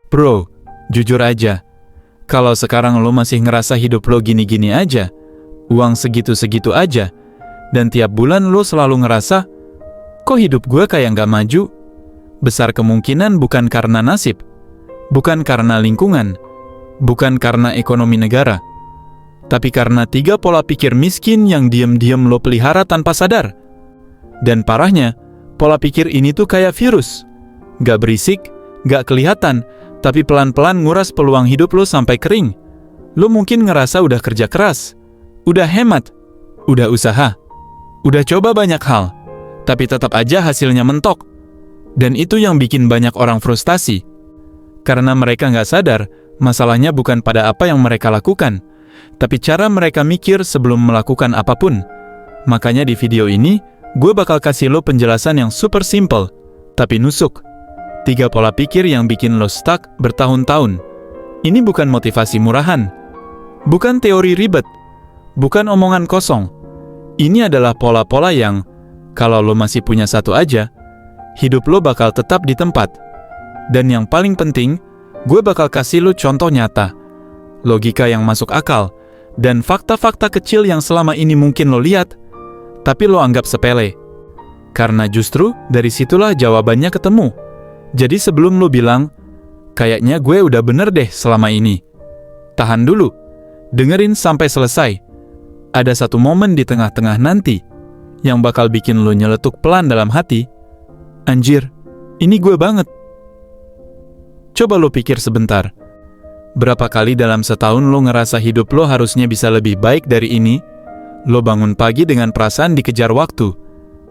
Bro, jujur aja, kalau sekarang lo masih ngerasa hidup lo gini-gini aja, uang segitu-segitu aja, dan tiap bulan lo selalu ngerasa, kok hidup gue kayak nggak maju? Besar kemungkinan bukan karena nasib, bukan karena lingkungan, bukan karena ekonomi negara, tapi karena 3 pola pikir miskin yang diam-diam lo pelihara tanpa sadar. Dan parahnya, pola pikir ini tuh kayak virus. Nggak berisik, nggak kelihatan, tapi pelan-pelan nguras peluang hidup lo sampai kering. Lo mungkin ngerasa udah kerja keras, udah hemat, udah usaha, udah coba banyak hal, tapi tetap aja hasilnya mentok. Dan itu yang bikin banyak orang frustasi. Karena mereka nggak sadar, masalahnya bukan pada apa yang mereka lakukan, tapi cara mereka mikir sebelum melakukan apapun. Makanya di video ini, gue bakal kasih lo penjelasan yang super simple, tapi nusuk. 3 pola pikir yang bikin lo stuck bertahun-tahun. Ini bukan motivasi murahan, bukan teori ribet, bukan omongan kosong. Ini adalah pola-pola yang, kalau lo masih punya satu aja, hidup lo bakal tetap di tempat. Dan yang paling penting, gue bakal kasih lo contoh nyata, logika yang masuk akal, dan fakta-fakta kecil yang selama ini mungkin lo lihat, tapi lo anggap sepele. Karena justru dari situlah jawabannya ketemu. Jadi sebelum lo bilang, kayaknya gue udah bener deh selama ini, tahan dulu, dengerin sampai selesai. Ada satu momen di tengah-tengah nanti yang bakal bikin lo nyeletuk pelan dalam hati, anjir, ini gue banget. Coba lo pikir sebentar, berapa kali dalam setahun lo ngerasa hidup lo harusnya bisa lebih baik dari ini? Lo bangun pagi dengan perasaan dikejar waktu,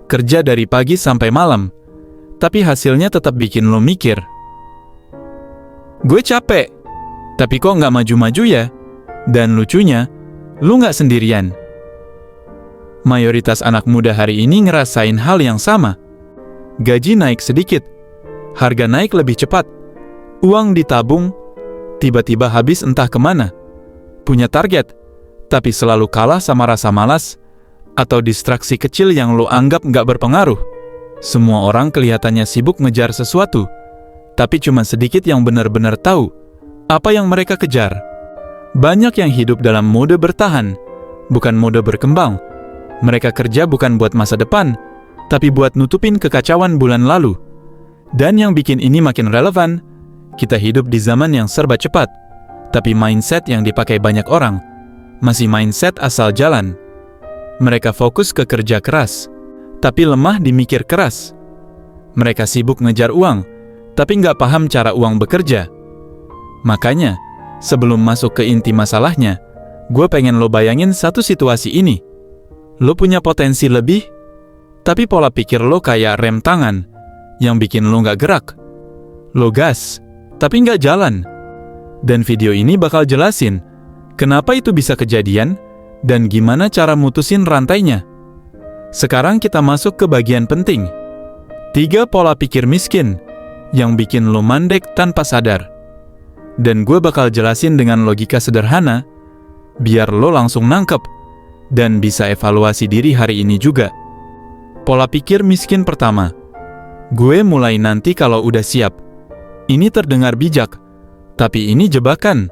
kerja dari pagi sampai malam, tapi hasilnya tetap bikin lo mikir, gue capek, tapi kok nggak maju-maju ya? Dan lucunya, lo nggak sendirian. Mayoritas anak muda hari ini ngerasain hal yang sama. Gaji naik sedikit, harga naik lebih cepat, uang ditabung, tiba-tiba habis entah kemana. Punya target, tapi selalu kalah sama rasa malas atau distraksi kecil yang lo anggap nggak berpengaruh. Semua orang kelihatannya sibuk ngejar sesuatu, tapi cuma sedikit yang benar-benar tahu apa yang mereka kejar. Banyak yang hidup dalam mode bertahan, bukan mode berkembang. Mereka kerja bukan buat masa depan, tapi buat nutupin kekacauan bulan lalu. Dan yang bikin ini makin relevan, kita hidup di zaman yang serba cepat, tapi mindset yang dipakai banyak orang masih mindset asal jalan. Mereka fokus ke kerja keras, tapi lemah di mikir keras. Mereka sibuk ngejar uang, tapi nggak paham cara uang bekerja. Makanya, sebelum masuk ke inti masalahnya, gue pengen lo bayangin satu situasi ini. Lo punya potensi lebih, tapi pola pikir lo kayak rem tangan, yang bikin lo nggak gerak. Lo gas, tapi nggak jalan. Dan video ini bakal jelasin, kenapa itu bisa kejadian, dan gimana cara mutusin rantainya. Sekarang kita masuk ke bagian penting. 3 pola pikir miskin yang bikin lo mandek tanpa sadar. Dan gue bakal jelasin dengan logika sederhana, biar lo langsung nangkep dan bisa evaluasi diri hari ini juga. Pola pikir miskin pertama, gue mulai nanti kalau udah siap. Ini terdengar bijak, tapi ini jebakan.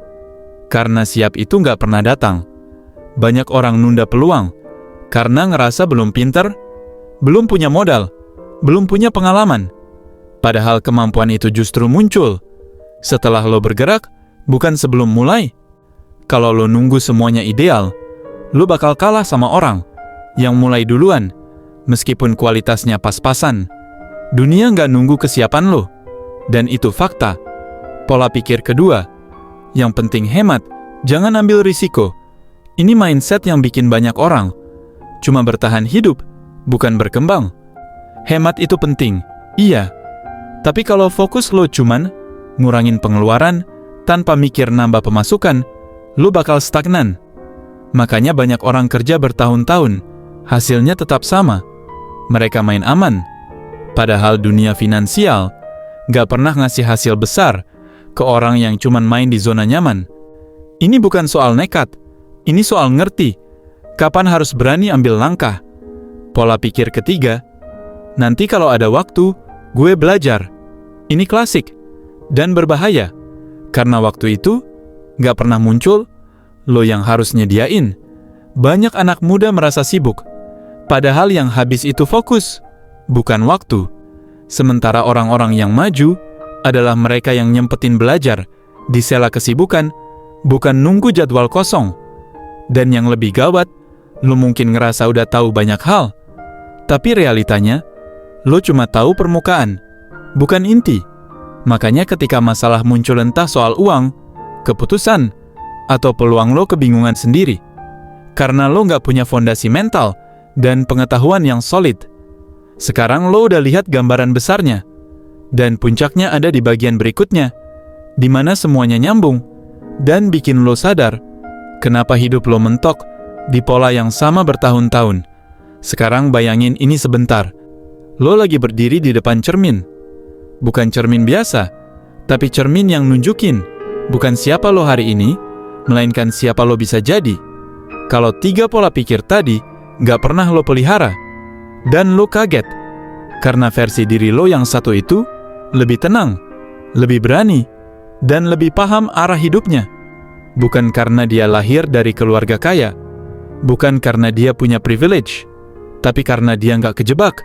Karena siap itu nggak pernah datang. Banyak orang nunda peluang karena ngerasa belum pinter, belum punya modal, belum punya pengalaman. Padahal kemampuan itu justru muncul setelah lo bergerak, bukan sebelum mulai. Kalau lo nunggu semuanya ideal, lo bakal kalah sama orang yang mulai duluan, meskipun kualitasnya pas-pasan. Dunia nggak nunggu kesiapan lo, dan itu fakta. Pola pikir kedua, yang penting hemat, jangan ambil risiko. Ini mindset yang bikin banyak orang cuma bertahan hidup, bukan berkembang. Hemat itu penting, iya. Tapi kalau fokus lo cuman ngurangin pengeluaran tanpa mikir nambah pemasukan, lo bakal stagnan. Makanya banyak orang kerja bertahun-tahun, hasilnya tetap sama. Mereka main aman. Padahal dunia finansial gak pernah ngasih hasil besar ke orang yang cuman main di zona nyaman. Ini bukan soal nekat, ini soal ngerti kapan harus berani ambil langkah. Pola pikir ketiga, nanti kalau ada waktu, gue belajar. Ini klasik dan berbahaya. Karena waktu itu gak pernah muncul, lo yang harus nyediain. Banyak anak muda merasa sibuk, padahal yang habis itu fokus, bukan waktu. Sementara orang-orang yang maju adalah mereka yang nyempetin belajar di sela kesibukan, bukan nunggu jadwal kosong. Dan yang lebih gawat, lo mungkin ngerasa udah tahu banyak hal, tapi realitanya, lo cuma tahu permukaan, bukan inti. Makanya ketika masalah muncul entah soal uang, keputusan, atau peluang lo kebingungan sendiri. Karena lo nggak punya fondasi mental dan pengetahuan yang solid. Sekarang lo udah lihat gambaran besarnya. Dan puncaknya ada di bagian berikutnya, di mana semuanya nyambung dan bikin lo sadar kenapa hidup lo mentok di pola yang sama bertahun-tahun. Sekarang bayangin ini sebentar. Lo lagi berdiri di depan cermin. Bukan cermin biasa, tapi cermin yang nunjukin bukan siapa lo hari ini, melainkan siapa lo bisa jadi. Kalau 3 pola pikir tadi gak pernah lo pelihara, dan lo kaget, karena versi diri lo yang satu itu lebih tenang, lebih berani, dan lebih paham arah hidupnya. Bukan karena dia lahir dari keluarga kaya, bukan karena dia punya privilege, tapi karena dia gak kejebak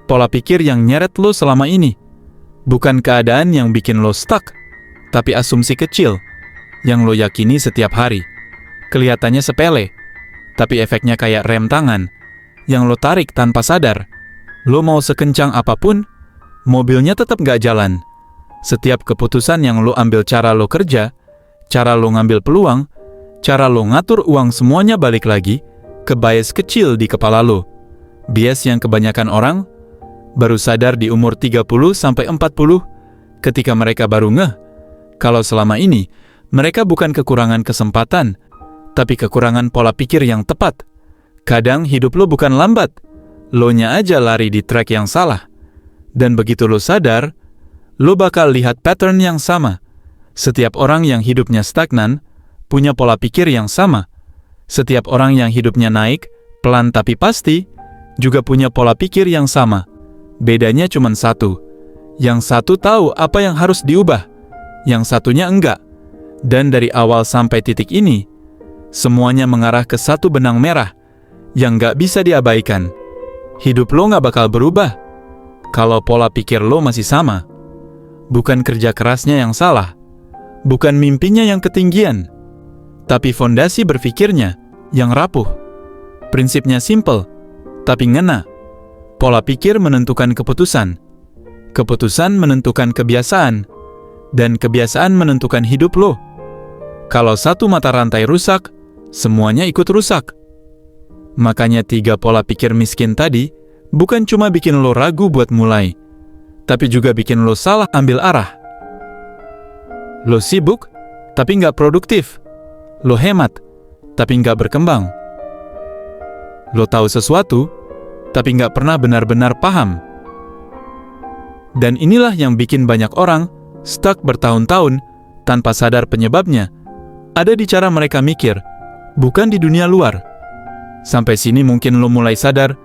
pola pikir yang nyeret lo selama ini. Bukan keadaan yang bikin lo stuck, tapi asumsi kecil yang lo yakini setiap hari. Kelihatannya sepele, tapi efeknya kayak rem tangan yang lo tarik tanpa sadar. Lo mau sekencang apapun, mobilnya tetap gak jalan. Setiap keputusan yang lo ambil, cara lo kerja, cara lo ngambil peluang, cara lo ngatur uang, semuanya balik lagi ke bias kecil di kepala lo. Bias yang kebanyakan orang baru sadar di umur 30-40 ketika mereka baru ngeh kalau selama ini mereka bukan kekurangan kesempatan, tapi kekurangan pola pikir yang tepat. Kadang hidup lo bukan lambat, lo-nya aja lari di track yang salah. Dan begitu lo sadar, lo bakal lihat pattern yang sama. Setiap orang yang hidupnya stagnan punya pola pikir yang sama. Setiap orang yang hidupnya naik, pelan tapi pasti, juga punya pola pikir yang sama. Bedanya cuma satu. Yang satu tahu apa yang harus diubah, yang satunya enggak. Dan dari awal sampai titik ini, semuanya mengarah ke satu benang merah yang gak bisa diabaikan. Hidup lo gak bakal berubah kalau pola pikir lo masih sama. Bukan kerja kerasnya yang salah, bukan mimpinya yang ketinggian, tapi fondasi berpikirnya yang rapuh. Prinsipnya simple, tapi ngena. Pola pikir menentukan keputusan, keputusan menentukan kebiasaan, dan kebiasaan menentukan hidup lo. Kalau satu mata rantai rusak, semuanya ikut rusak. Makanya 3 pola pikir miskin tadi bukan cuma bikin lo ragu buat mulai, tapi juga bikin lo salah ambil arah. Lo sibuk, tapi nggak produktif. Lo hemat, tapi nggak berkembang. Lo tahu sesuatu, tapi nggak pernah benar-benar paham. Dan inilah yang bikin banyak orang stuck bertahun-tahun tanpa sadar penyebabnya. Ada di cara mereka mikir, bukan di dunia luar. Sampai sini mungkin lo mulai sadar,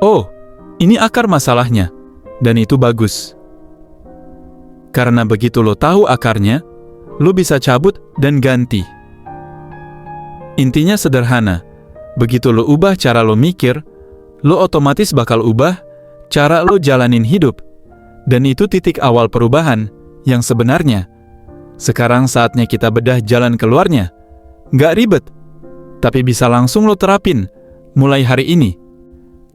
oh, ini akar masalahnya, dan itu bagus. Karena begitu lo tahu akarnya, lo bisa cabut dan ganti. Intinya sederhana, begitu lo ubah cara lo mikir, lo otomatis bakal ubah cara lo jalanin hidup. Dan itu titik awal perubahan yang sebenarnya. Sekarang saatnya kita bedah jalan keluarnya. Nggak ribet, tapi bisa langsung lo terapin mulai hari ini.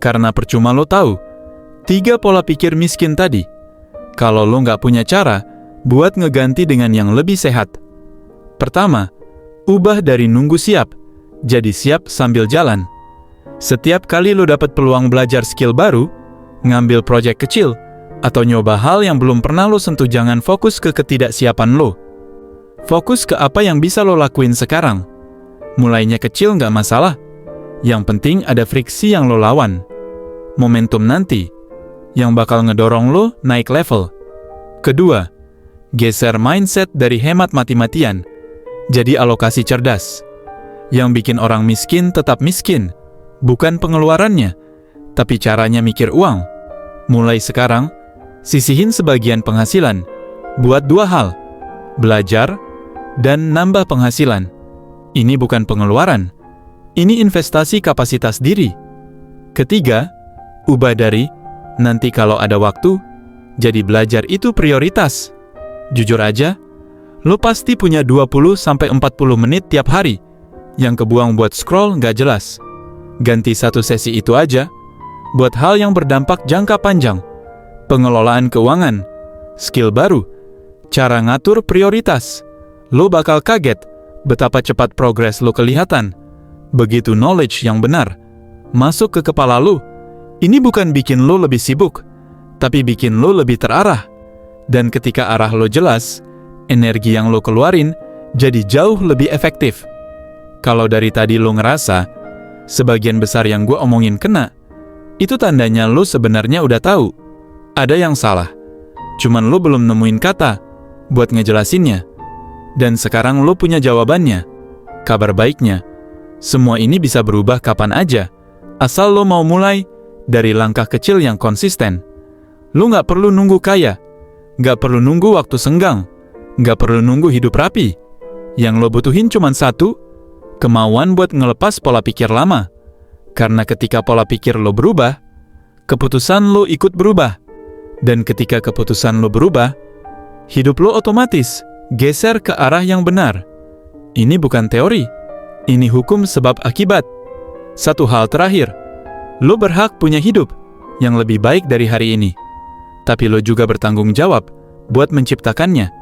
Karena percuma lo tahu 3 pola pikir miskin tadi, kalau lo nggak punya cara buat ngeganti dengan yang lebih sehat. Pertama, ubah dari nunggu siap jadi siap sambil jalan. Setiap kali lo dapat peluang belajar skill baru, ngambil proyek kecil, atau nyoba hal yang belum pernah lo sentuh, jangan fokus ke ketidaksiapan lo. Fokus ke apa yang bisa lo lakuin sekarang. Mulainya kecil nggak masalah. Yang penting ada friksi yang lo lawan. Momentum nanti yang bakal ngedorong lo naik level. Kedua, geser mindset dari hemat mati-matian jadi alokasi cerdas. Yang bikin orang miskin tetap miskin, bukan pengeluarannya, tapi caranya mikir uang. Mulai sekarang, sisihin sebagian penghasilan buat 2 hal: belajar dan nambah penghasilan. Ini bukan pengeluaran, ini investasi kapasitas diri. Ketiga, ubah dari nanti kalau ada waktu, jadi belajar itu prioritas. Jujur aja, lo pasti punya 20-40 menit tiap hari yang kebuang buat scroll nggak jelas. Ganti satu sesi itu aja buat hal yang berdampak jangka panjang. Pengelolaan keuangan, skill baru, cara ngatur prioritas. Lo bakal kaget betapa cepat progres lo kelihatan. Begitu knowledge yang benar masuk ke kepala lo, ini bukan bikin lo lebih sibuk, tapi bikin lo lebih terarah. Dan ketika arah lo jelas, energi yang lo keluarin jadi jauh lebih efektif. Kalau dari tadi lo ngerasa sebagian besar yang gue omongin kena, itu tandanya lo sebenarnya udah tahu. Ada yang salah, cuman lo belum nemuin kata buat ngejelasinnya. Dan sekarang lo punya jawabannya. Kabar baiknya, semua ini bisa berubah kapan aja, asal lo mau mulai dari langkah kecil yang konsisten. Lo gak perlu nunggu kaya, gak perlu nunggu waktu senggang, gak perlu nunggu hidup rapi. Yang lo butuhin cuman satu, kemauan buat ngelepas pola pikir lama. Karena ketika pola pikir lo berubah, keputusan lo ikut berubah. Dan ketika keputusan lo berubah, hidup lo otomatis geser ke arah yang benar. Ini bukan teori, ini hukum sebab akibat. Satu hal terakhir, lo berhak punya hidup yang lebih baik dari hari ini. Tapi lo juga bertanggung jawab buat menciptakannya.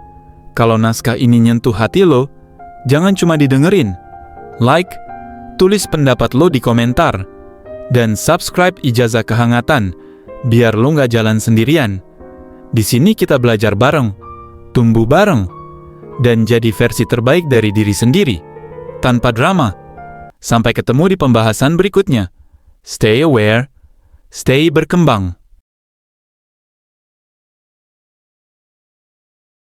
Kalau naskah ini nyentuh hati lo, jangan cuma didengerin. Like, tulis pendapat lo di komentar, dan subscribe Ijazah Kehangatan, biar lo nggak jalan sendirian. Di sini kita belajar bareng, tumbuh bareng, dan jadi versi terbaik dari diri sendiri, tanpa drama. Sampai ketemu di pembahasan berikutnya. Stay aware, stay berkembang.